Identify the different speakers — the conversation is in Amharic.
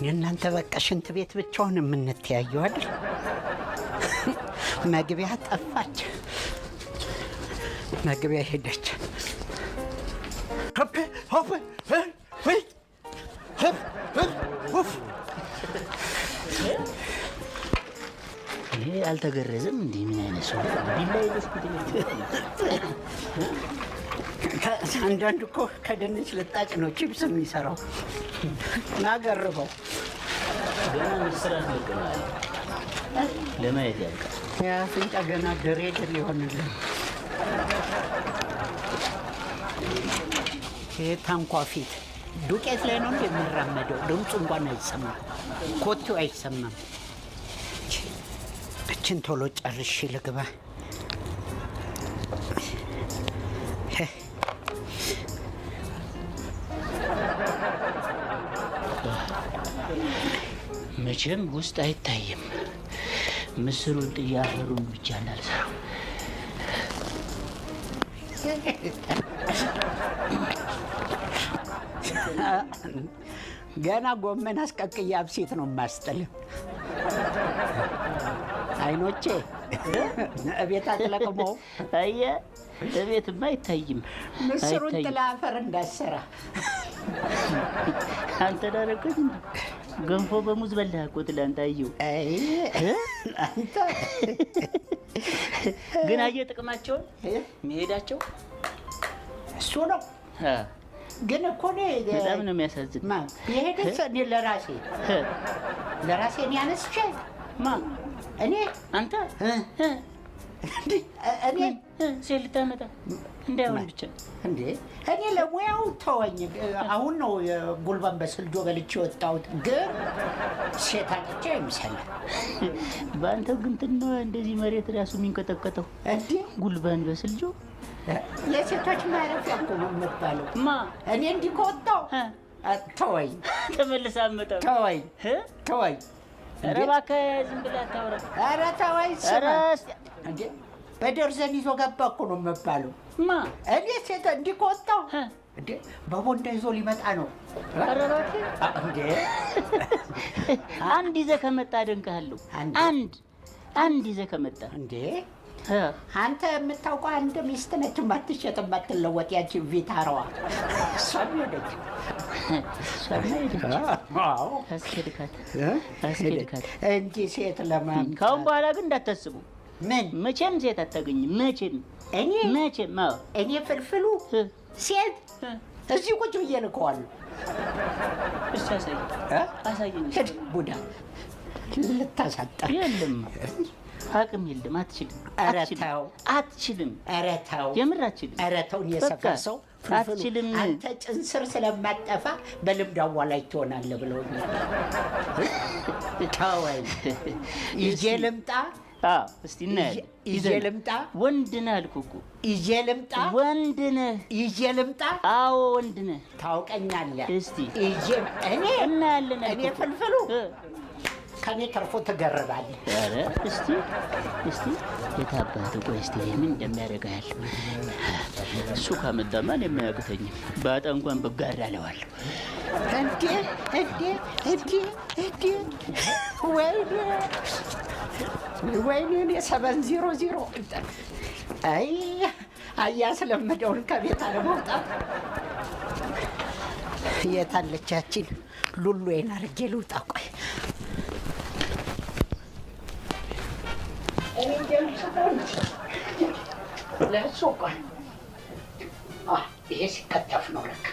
Speaker 1: የእናንተ በቃ ሽንት ቤት ብቻውን የምንተያየው አይደል? መግቢያ ጠፋች፣ መግቢያ ሄደች።
Speaker 2: ይሄ አልተገረዘም እንዴ? ምን አይነት ሰው ቢላይ ደስኩት።
Speaker 1: አንዳንድ እኮ ከድንች ልጣጭ ነው ቺፕስ የሚሰራው። ናገርበው
Speaker 2: ገና መስራት ልቀናል። ለማየት ያልቃል።
Speaker 1: ያ ፍንጫ ገና ድሬድር ይሆንልን። ይሄ ታንኳ ፊት ዱቄት ላይ ነው እንደሚራመደው። ድምፁ እንኳን አይሰማም፣ ኮቴው አይሰማም። እችን ቶሎ ጨርሼ ልግባ።
Speaker 2: መቼም ውስጥ አይታይም። ምስሩን ጥያፈሩን ብቻ እንዳልሰራው
Speaker 1: ገና ጎመን አስቀቅዬ አብሴት ነው የማስጥልህ። አይኖቼ እቤት አትለቅመው።
Speaker 2: አየህ፣ እቤትማ አይታይም።
Speaker 1: ምስሩን ጥላ አፈር እንዳሰራ
Speaker 2: አንተ ዳረከኝ። ገንፎ በሙዝ በላህ እኮ ትላንት። አየሁ።
Speaker 1: አንተ
Speaker 2: ግን አየህ ጥቅማቸውን መሄዳቸው
Speaker 1: እሱ ነው። ግን እኮ
Speaker 2: በጣም ነው የሚያሳዝን።
Speaker 1: የሄደች እኔ ለራሴ እኔ አነስቼ እኔ
Speaker 2: አንተ
Speaker 1: እኔ
Speaker 2: ሴት ልታመጣ እንዳይሆን ብቻ
Speaker 1: እንዴ እኔ ለሙያው ተወኝ። አሁን ነው ጉልባን በስልጆ በልቼ ወጣሁት። ግን ሴት አጥቼ አይምሰልህ።
Speaker 2: በአንተ ግን ነው እንደዚህ መሬት ራሱ የሚንቀጠቀጠው
Speaker 1: እንዴ?
Speaker 2: ጉልባን በስልጆ
Speaker 1: የሴቶች ማረፊያ እኮ ነው የምትባለው። እኔ እንዲህ ከወጣሁ ተወኝ።
Speaker 2: ተመልሰህ አትመጣም።
Speaker 1: ተወኝ።
Speaker 2: ኧረ እባክህ ዝም ብለህ አታውራ።
Speaker 1: ኧረ ተወኝ። ስማ እንዴ በደርዘን ይዞ ገባ እኮ ነው የምባለው። እኔ ሴት እንዲህ ከወጣሁ እንዴ በቦንዳ ይዞ ሊመጣ ነው።
Speaker 2: ኧረ እባክህ
Speaker 1: እንዴ
Speaker 2: አንድ ይዘህ ከመጣ አደንቅሃለሁ። አንድ ይዘህ ከመጣ
Speaker 1: እንዴ አንተ የምታውቀው አንድ ሚስት ነች፣ የማትሸጥ የማትለወጥ ያቺ ቪታራዋ። እሷም ሄደች።
Speaker 2: አዎ አስኬድካት
Speaker 1: እንጂ ሴት ለማምጣት።
Speaker 2: ካሁን በኋላ ግን እንዳታስቡ።
Speaker 1: ምን
Speaker 2: መቼም ሴት አታገኝም። መቼም
Speaker 1: እኔ ፍልፍሉ ሴት እዚህ ቁጭ ብዬ ልከዋለሁ።
Speaker 2: እሺ አሳየኝ።
Speaker 1: ቡዳ ልታሳጣ
Speaker 2: የለም አቅም የለም። አትችልም።
Speaker 1: ኧረ ተው
Speaker 2: የምር አትችልም።
Speaker 1: ኧረ ተው የሰፈር ሰው
Speaker 2: አትችልም።
Speaker 1: አንተ ጭንስር ስለማጠፋ በልምድ አዋላጅ ትሆናለህ ብለውኛል። ተወኝ። ይዤ ልምጣ?
Speaker 2: እስቲ እናያለን።
Speaker 1: ይዤ ልምጣ?
Speaker 2: ወንድ ነህ አልኩህ እኮ።
Speaker 1: ይዤ ልምጣ?
Speaker 2: ወንድ ነህ።
Speaker 1: ይዤ ልምጣ?
Speaker 2: አዎ ወንድ ነህ።
Speaker 1: ታውቀኛለህ።
Speaker 2: እስቲ
Speaker 1: ይዤ እኔ
Speaker 2: እናያለን።
Speaker 1: እኔ ፍልፍሉ ከኔ ተርፎ ትገርባለህ።
Speaker 2: ኧረ እስቲ የታባትህ ቆይ እስቲ ምን እንደሚያደርግህ እሱ ካመጣማ እኔም አያቅተኝም። ባጣ እንኳን በጋራ እለዋለሁ።
Speaker 1: ወይኔ እኔ 700 አይ አያስለመደውን ከቤት አለመውጣት። የታለቻችን ሉሉዬን አድርጌ ልውጣ። ቆይ ለሱ ቆይ ይሄ ሲከተፍ ነው ለካ